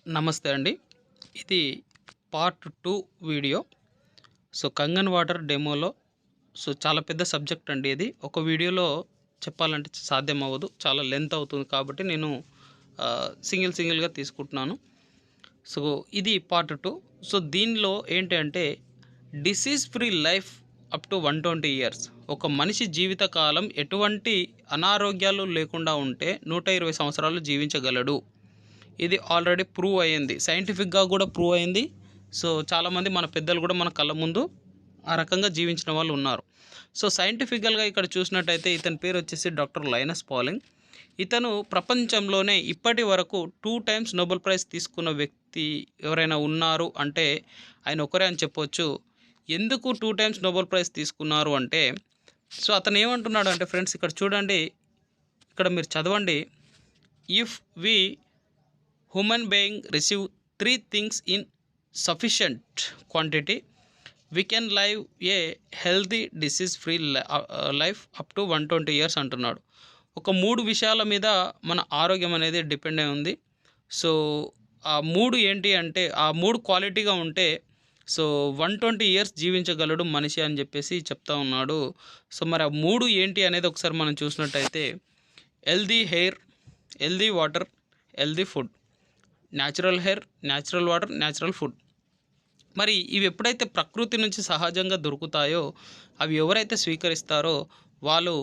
నమస్తే అండి. ఇది పార్ట్ 2 వీడియో. కంగన్ వాటర్ డెమోలో చాలా పెద్ద సబ్జెక్ట్ అండి ఇది. ఒక వీడియోలో చెప్పాలంటే సాధ్యం అవ్వదు. చాలా లెంత్ అవుతుంది కాబట్టి నేను సింగిల్‌గా తీసుకుంటున్నాను. సో, ఇది పార్ట్ 2. దీనిలో ఏంటి అంటే disease free life up to 120 years. ఒక మనిషి జీవిత కాలం ఎటువంటి అనారోగ్యాలు లేకుండా ఉంటే 120 సంవత్సరాలు జీవించగలడు. ఇది ఆల్రెడీ ప్రూవ్ అయ్యింది. సైంటిఫిక్‌గా కూడా ప్రూవ్ అయింది. చాలామంది మన పెద్దలు కూడా మన కళ్ళ ముందు ఆ రకంగా జీవించిన వాళ్ళు ఉన్నారు. సైంటిఫికల్‌గా ఇక్కడ చూసినట్టయితే ఇతని పేరు వచ్చేసి డాక్టర్ లైనస్ పాలింగ్. ఇతను ప్రపంచంలోనే ఇప్పటి వరకు 2 టైమ్స్ నోబెల్ ప్రైజ్ తీసుకున్న వ్యక్తి ఎవరైనా ఉన్నారు అంటే ఆయన ఒక్కరే అని చెప్పొచ్చు. ఎందుకు 2 టైమ్స్ నోబెల్ ప్రైజ్ తీసుకున్నారు అంటే అతను ఏమంటున్నాడు అంటే ఫ్రెండ్స్, ఇక్కడ చూడండి, ఇక్కడ మీరు చదవండి. If we human being receive 3 things in sufficient quantity we can live a healthy disease free life up to 120 years అంటున్నాడు. ఒక 3 విషయాల మీద మన ఆరోగ్యం అనేది డిపెండ్ అయి ఉంది. ఆ 3 ఏంటి అంటే ఆ 3 క్వాలిటీగా ఉంటే 120 ఇయర్స్ జీవించగలడు మనిషి అని చెప్పేసి చెప్తా ఉన్నాడు. మరి ఆ 3 ఏంటి అనేది ఒకసారి మనం చూసినట్టయితే healthy hair, healthy water, healthy food. Natural hair, natural water, natural food. మరి ఇవి ఎప్పుడైతే ప్రకృతి నుంచి సహజంగా దొరుకుతాయో అవి ఎవరైతే స్వీకరిస్తారో వాళ్ళు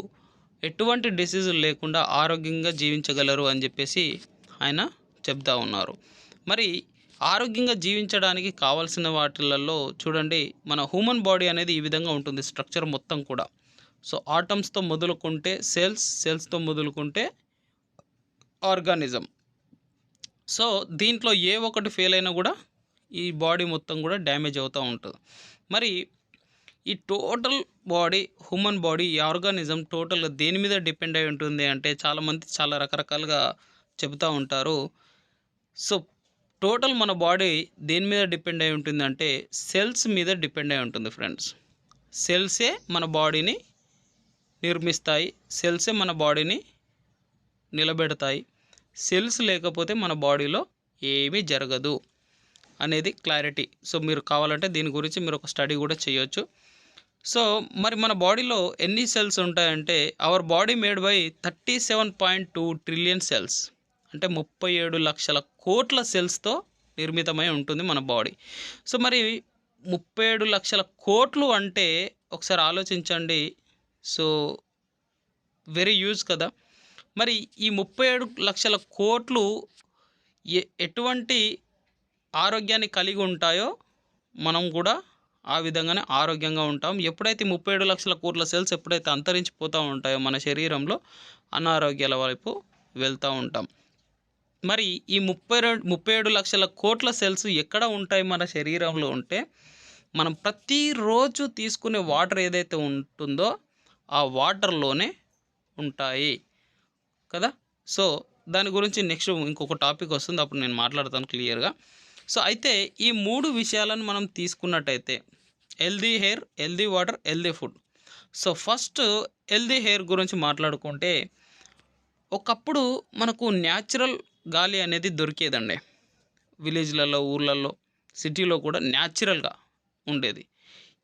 ఎటువంటి డిసీజులు లేకుండా ఆరోగ్యంగా జీవించగలరు అని చెప్పేసి ఆయన చెప్తా ఉన్నారు. మరి ఆరోగ్యంగా జీవించడానికి కావాల్సిన వాటిలలో చూడండి, మన హ్యూమన్ బాడీ అనేది ఈ విధంగా ఉంటుంది. స్ట్రక్చర్ మొత్తం కూడా ఆటమ్స్తో మొదలుకుంటే సెల్స్తో మొదలుకుంటే ఆర్గానిజం. దీంట్లో ఏ ఒకటి ఫెయిల్ అయినా కూడా ఈ బాడీ మొత్తం కూడా డ్యామేజ్ అవుతూ ఉంటుంది. మరి ఈ టోటల్ బాడీ, హ్యూమన్ బాడీ, ఈ ఆర్గానిజం టోటల్గా దేని మీద డిపెండ్ అయి ఉంటుంది అంటే చాలామంది చాలా రకరకాలుగా చెబుతూ ఉంటారు. టోటల్ మన బాడీ దేని మీద డిపెండ్ అయి ఉంటుందంటే సెల్స్ మీద డిపెండ్ అయి ఉంటుంది ఫ్రెండ్స్. సెల్సే మన బాడీని నిర్మిస్తాయి, సెల్సే మన బాడీని నిలబెడతాయి. సెల్స్ లేకపోతే మన బాడీలో ఏమీ జరగదు అనేది క్లారిటీ. మీరు కావాలంటే దీని గురించి మీరు ఒక స్టడీ కూడా చేయొచ్చు. మరి మన బాడీలో ఎన్ని సెల్స్ ఉంటాయంటే our body made by 37.2 trillion cells, అంటే 37 లక్షల కోట్ల సెల్స్తో నిర్మితమై ఉంటుంది మన బాడీ. మరి 37 లక్షల కోట్లు అంటే ఒకసారి ఆలోచించండి. వెరీ యూజ్ కదా. మరి ఈ 37 లక్షల కోట్లు ఎటువంటి ఆరోగ్యాన్ని కలిగి ఉంటాయో మనం కూడా ఆ విధంగానే ఆరోగ్యంగా ఉంటాం. ఎప్పుడైతే 37 లక్షల కోట్ల సెల్స్ ఎప్పుడైతే అంతరించిపోతూ ఉంటాయో మన శరీరంలో అనారోగ్యాల వైపు వెళ్తూ ఉంటాం. మరి ఈ 37 లక్షల కోట్ల సెల్స్ ఎక్కడ ఉంటాయి మన శరీరంలో అంటే మనం ప్రతిరోజు తీసుకునే వాటర్ ఏదైతే ఉంటుందో ఆ వాటర్లోనే ఉంటాయి కదా. దాని గురించి నెక్స్ట్ ఇంకొక టాపిక్ వస్తుంది, అప్పుడు నేను మాట్లాడతాను క్లియర్గా. అయితే ఈ 3 విషయాలను మనం తీసుకున్నట్టయితే healthy hair, healthy water, healthy food. First healthy hair గురించి మాట్లాడుకుంటే ఒకప్పుడు మనకు న్యాచురల్ గాలి అనేది దొరికేదండి. విలేజ్లలో, ఊర్లలో, సిటీలో కూడా న్యాచురల్గా ఉండేది.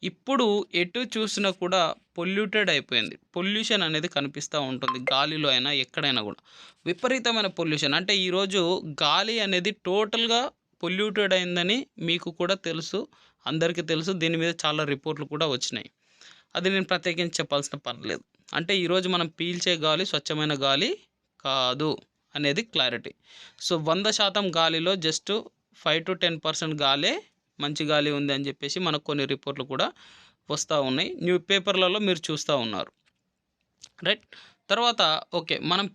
ఇప్పుడు ఎటు చూసినా కూడా పొల్యూటెడ్ అయిపోయింది. పొల్యూషన్ అనేది కనిపిస్తూ ఉంటుంది. గాలిలో అయినా ఎక్కడైనా కూడా విపరీతమైన పొల్యూషన్. అంటే ఈరోజు గాలి అనేది టోటల్గా పొల్యూటెడ్ అయిందని మీకు కూడా తెలుసు, అందరికీ తెలుసు. దీని మీద చాలా రిపోర్ట్లు కూడా వచ్చినాయి. అది నేను ప్రత్యేకించి చెప్పాల్సిన పని లేదు. అంటే ఈరోజు మనం పీల్చే గాలి స్వచ్ఛమైన గాలి కాదు అనేది క్లారిటీ. 100% గాలిలో జస్ట్ 5 to 10% గాలే మంచి గాలి ఉంది అని చెప్పేసి మనకు కొన్ని రిపోర్ట్లు కూడా వస్తూ ఉన్నాయి. పేపర్లలో మీరు చూస్తూ ఉన్నారు, రైట్. తర్వాత మనం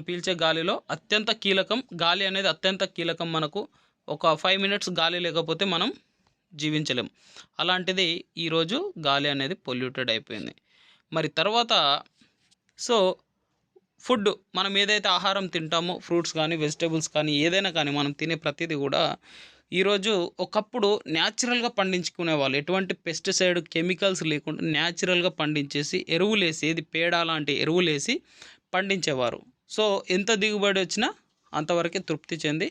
పీల్చే గాలిలో అత్యంత కీలకం గాలి అనేది అత్యంత కీలకం. మనకు ఒక 5 minutes గాలి లేకపోతే మనం జీవించలేం. అలాంటిది ఈరోజు గాలి అనేది పొల్యూటెడ్ అయిపోయింది. మరి తర్వాత ఫుడ్, మనం ఏదైతే ఆహారం తింటామో, ఫ్రూట్స్ కానీ, వెజిటేబుల్స్ కానీ, ఏదైనా కానీ మనం తినే ప్రతిదీ కూడా ఈరోజు ఒకప్పుడు న్యాచురల్గా పండించుకునే వాళ్ళు, ఎటువంటి పెస్టిసైడ్ కెమికల్స్ లేకుండా న్యాచురల్గా పండించేసి ఎరువులేసి, ఏది పేడ లాంటి ఎరువులేసి పండించేవారు. ఎంత దిగుబడి వచ్చినా అంతవరకే తృప్తి చెంది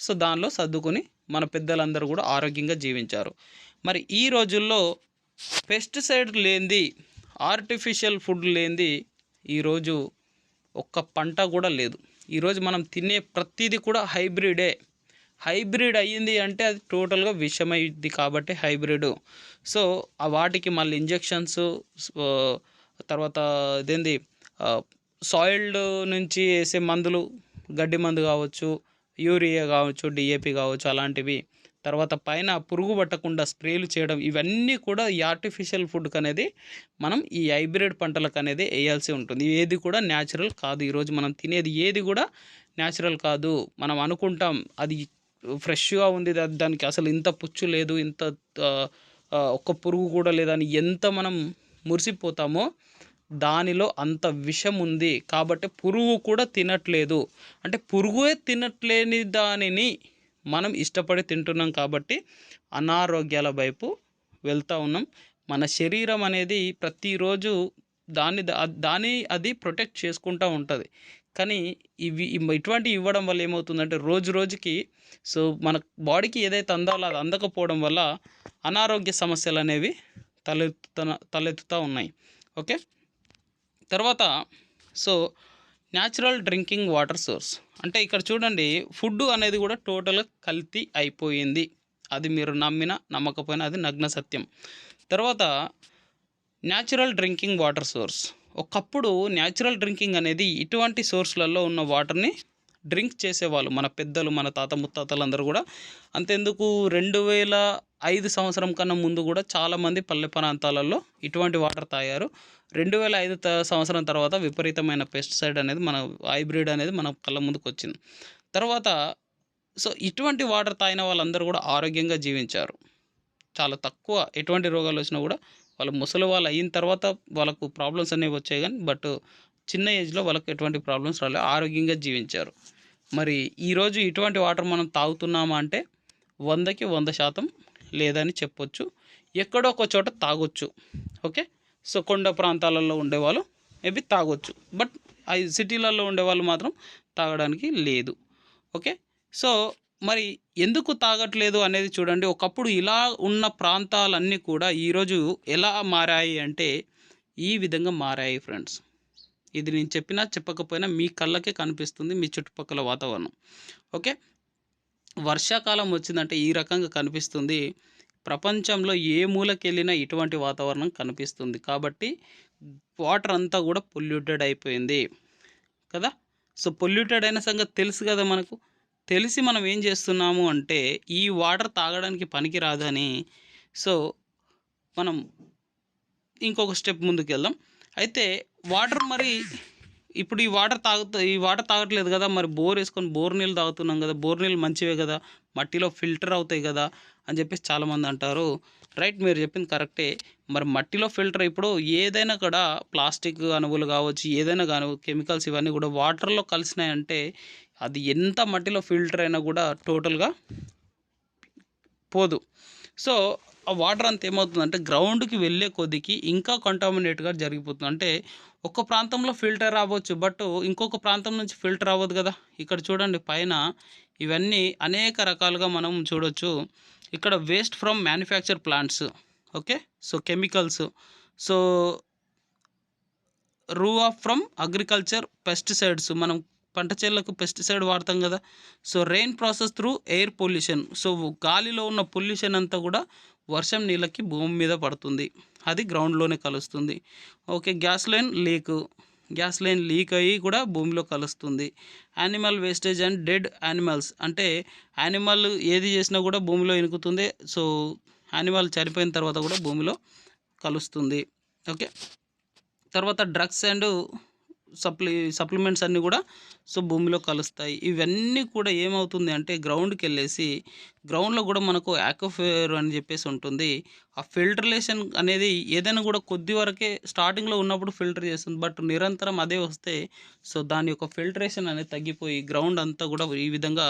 సో దానిలో సర్దుకొని మన పెద్దలందరూ కూడా ఆరోగ్యంగా జీవించారు. మరి ఈ రోజుల్లో పెస్టిసైడ్ లేనిది, ఆర్టిఫిషియల్ ఫుడ్ లేనిది ఈరోజు ఒక్క పంట కూడా లేదు. ఈరోజు మనం తినే ప్రతిదీ కూడా హైబ్రిడ్ అయ్యింది అంటే అది టోటల్గా విషమైంది కాబట్టి హైబ్రిడ్. సో ఆ వాటికి మళ్ళీ ఇంజెక్షన్స్, తర్వాత ఇదేంది సాయిల్డ్ నుంచి వేసే మందులు, గడ్డి మందు కావచ్చు, యూరియా కావచ్చు, డిఏపి కావచ్చు, అలాంటివి. తర్వాత పైన పురుగు పట్టకుండా స్ప్రేలు చేయడం, ఇవన్నీ కూడా ఈ ఆర్టిఫిషియల్ ఫుడ్కి అనేది మనం ఈ హైబ్రిడ్ పంటలకు అనేది వేయాల్సి ఉంటుంది. ఏది కూడా న్యాచురల్ కాదు. ఈరోజు మనం తినేది ఏది కూడా న్యాచురల్ కాదు. మనం అనుకుంటాం అది ఫ్రెష్గా ఉంది, దానికి అసలు ఇంత పుచ్చు లేదు, ఇంత ఒక్క పురుగు కూడా లేదని ఎంత మనం మురిసిపోతామో దానిలో అంత విషం ఉంది. కాబట్టి పురుగు కూడా తినట్లేదు. అంటే పురుగుయే తినట్లేని దానిని మనం ఇష్టపడి తింటున్నాం కాబట్టి అనారోగ్యాల వైపు వెళ్తూ ఉన్నాం. మన శరీరం అనేది ప్రతిరోజు అది ప్రొటెక్ట్ చేసుకుంటూ ఉంటుంది. కానీ ఇటువంటివి ఇవ్వడం వల్ల ఏమవుతుందంటే రోజు రోజుకి సో మన బాడీకి ఏదైతే అందాలో అది అందకపోవడం వల్ల అనారోగ్య సమస్యలు అనేవి తలెత్తుతూ ఉన్నాయి. ఓకే, తర్వాత so natural drinking water source అంటే ఇక్కడ చూడండి, ఫుడ్ అనేది కూడా టోటల్గా కల్తీ అయిపోయింది. అది మీరు నమ్మినా నమ్మకపోయినా అది నగ్న సత్యం. తర్వాత న్యాచురల్ డ్రింకింగ్ వాటర్ సోర్స్, ఒకప్పుడు న్యాచురల్ డ్రింకింగ్ అనేది ఇటువంటి సోర్స్లలో ఉన్న వాటర్ని డ్రింక్ చేసేవాళ్ళు మన పెద్దలు, మన తాత ముత్తాతలందరూ కూడా. అంతెందుకు 2005 సంవత్సరం కన్నా ముందు కూడా చాలామంది పల్లె ప్రాంతాలలో ఇటువంటి వాటర్ తాగారు. 2005 సంవత్సరం తర్వాత విపరీతమైన పెస్టిసైడ్ అనేది మన హైబ్రిడ్ అనేది మన కళ్ళ ముందుకు వచ్చింది. తర్వాత సో ఇటువంటి వాటర్ తాగిన వాళ్ళందరూ కూడా ఆరోగ్యంగా జీవించారు. చాలా తక్కువ ఎటువంటి రోగాలు వచ్చినా కూడా వాళ్ళు ముసలి వాళ్ళు అయిన తర్వాత వాళ్ళకు ప్రాబ్లమ్స్ అనేవి వచ్చాయి, కానీ బట్ చిన్న ఏజ్లో వాళ్ళకి ఎటువంటి ప్రాబ్లమ్స్ రాలేదు, ఆరోగ్యంగా జీవించారు. మరి ఈరోజు ఇటువంటి వాటర్ మనం తాగుతున్నామా అంటే 100కి 100% లేదని చెప్పొచ్చు. ఎక్కడో ఒక చోట తాగొచ్చు. ఓకే, సో కొండ ప్రాంతాలలో ఉండేవాళ్ళు మేబీ తాగొచ్చు, బట్ సిటీలలో ఉండేవాళ్ళు మాత్రం తాగడానికి లేదు. ఓకే, సో మరి ఎందుకు తాగట్లేదు అనేది చూడండి. ఒకప్పుడు ఇలా ఉన్న ప్రాంతాలన్నీ కూడా ఈరోజు ఎలా మారాయి అంటే ఈ విధంగా మారాయి ఫ్రెండ్స్. ఇది నేను చెప్పినా చెప్పకపోయినా మీ కళ్ళకే కనిపిస్తుంది మీ చుట్టుపక్కల వాతావరణం. ఓకే, వర్షాకాలం వచ్చిందంటే ఈ రకంగా కనిపిస్తుంది. ప్రపంచంలో ఏ మూలకి వెళ్ళినా ఇటువంటి వాతావరణం కనిపిస్తుంది. కాబట్టి వాటర్ అంతా కూడా పొల్యూటెడ్ అయిపోయింది కదా. సో పొల్యూటెడ్ అయిన సంగతి తెలుసు కదా మనకు. తెలిసి మనం ఏం చేస్తున్నాము అంటే ఈ వాటర్ తాగడానికి పనికి రాదని సో మనం ఇంకొక స్టెప్ ముందుకు వెళ్దాం. అయితే వాటర్ మరి ఇప్పుడు ఈ వాటర్ తాగట్లేదు కదా, మరి బోర్ వేసుకొని బోర్ నీళ్ళు తాగుతున్నాం కదా, బోర్ నీళ్ళు మంచివే కదా, మట్టిలో ఫిల్టర్ అవుతాయి కదా అని చెప్పేసి చాలామంది అంటారు. రైట్, మీరు చెప్పింది కరెక్టే. మరి మట్టిలో ఫిల్టర్ ఇప్పుడు ఏదైనా కూడా ప్లాస్టిక్ అణువులు కావచ్చు, ఏదైనా కానీ కెమికల్స్ ఇవన్నీ కూడా వాటర్లో కలిసినాయంటే అది ఎంత మట్టిలో ఫిల్టర్ అయినా కూడా టోటల్గా పోదు. సో ఆ వాటర్ అంతా ఏమవుతుందంటే గ్రౌండ్కి వెళ్ళే కొద్దికి ఇంకా కంటామినేట్గా జరిగిపోతుంది. అంటే ఒక ప్రాంతంలో ఫిల్టర్ అవ్వచ్చు, బట్ ఇంకొక ప్రాంతం నుంచి ఫిల్టర్ అవ్వదు కదా. ఇక్కడ చూడండి పైన ఇవన్నీ అనేక రకాలుగా మనం చూడొచ్చు. ఇక్కడ waste from manufacture plants, okay, so chemicals, so రూ ఆఫ్ ఫ్రమ్ అగ్రికల్చర్ పెస్టిసైడ్స్, మనం పంట చేలకు పెస్టిసైడ్ వాడతాం కదా. So rain process through air pollution, so గాలిలో ఉన్న పొల్యూషన్ అంతా కూడా వర్షం నీళ్ళకి భూమి మీద పడుతుంది, అది గ్రౌండ్లోనే కలుస్తుంది. ఓకే, గ్యాస్ లైన్ లీక్ అయ్యి కూడా భూమిలో కలుస్తుంది. Animal wastage and dead animals, అంటే యానిమల్ ఏది చేసినా కూడా భూమిలో ఇనుకుతుంది. సో యానిమల్ చనిపోయిన తర్వాత కూడా భూమిలో కలుస్తుంది. ఓకే, తర్వాత డ్రగ్స్ అండ్ సప్లిమెంట్స్ అన్నీ కూడా సో భూమిలో కలుస్తాయి. ఇవన్నీ కూడా ఏమవుతుంది అంటే గ్రౌండ్కి వెళ్ళేసి గ్రౌండ్లో కూడా మనకు ఆక్వాఫైర్ అని చెప్పేసి ఉంటుంది. ఆ ఫిల్టరేషన్ అనేది ఏదైనా కూడా కొద్ది వరకే స్టార్టింగ్లో ఉన్నప్పుడు ఫిల్టర్ చేస్తుంది, బట్ నిరంతరం అదే వస్తే సో దాని యొక్క ఫిల్టరేషన్ అనేది తగ్గిపోయి గ్రౌండ్ అంతా కూడా ఈ విధంగా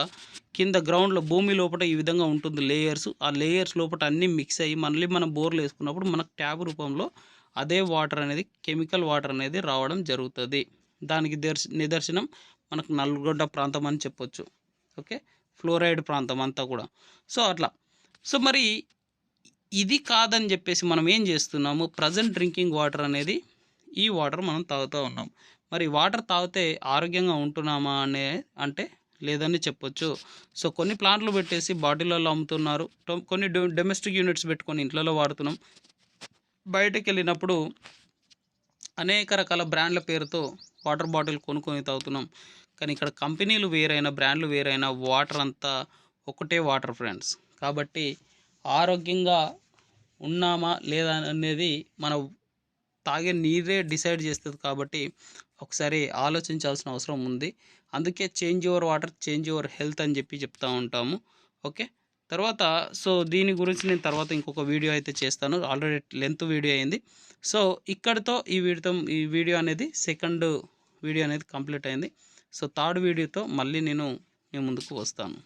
కింద గ్రౌండ్లో భూమి లోపల ఈ విధంగా ఉంటుంది లేయర్స్. ఆ లేయర్స్ లోపల అన్నీ మిక్స్ అయ్యి మళ్ళీ మనం బోర్లు వేసుకున్నప్పుడు మనకు ట్యాబ్ రూపంలో అదే వాటర్ అనేది కెమికల్ వాటర్ అనేది రావడం జరుగుతుంది. దానికి నిదర్శనం మనకు నల్గొండ ప్రాంతం అని చెప్పొచ్చు. ఓకే, ఫ్లోరైడ్ ప్రాంతం అంతా కూడా. సో అట్లా. సో మరి ఇది కాదని చెప్పేసి మనం ఏం చేస్తున్నాము, ప్రజెంట్ డ్రింకింగ్ వాటర్ అనేది ఈ వాటర్ మనం తాగుతూ ఉన్నాం. మరి వాటర్ తాగితే ఆరోగ్యంగా ఉంటున్నామా అంటే లేదని చెప్పొచ్చు. సో కొన్ని ప్లాంట్లు పెట్టేసి బాటిళ్ళలో అమ్ముతున్నారు, కొన్ని డొమెస్టిక్ యూనిట్స్ పెట్టుకొని ఇంట్లలో వాడుతున్నాం. బయటకు వెళ్ళినప్పుడు అనేక రకాల బ్రాండ్ల పేరుతో వాటర్ బాటిల్ కొనుక్కొని తాగుతున్నాం. కానీ ఇక్కడ కంపెనీలు వేరైనా, బ్రాండ్లు వేరైనా, వాటర్ అంతా ఒకటే వాటర్ ఫ్రెండ్స్. కాబట్టి ఆరోగ్యంగా ఉన్నామా లేదా అనేది మన తాగే నీరే డిసైడ్ చేస్తుంది. కాబట్టి ఒకసారి ఆలోచించాల్సిన అవసరం ఉంది. అందుకే change your water, change your health అని చెప్తూ ఉంటాము. ఓకే, తర్వాత సో దీని గురించి నేను తర్వాత ఇంకొక వీడియో అయితే చేస్తాను. ఆల్రెడీ లెంత్ వీడియో అయింది. సో ఇక్కడితో ఈ వీడియో అనేది సెకండ్ వీడియో అనేది కంప్లీట్ అయింది. సో థర్డ్ వీడియోతో మళ్ళీ నేను మీ ముందుకు వస్తాను.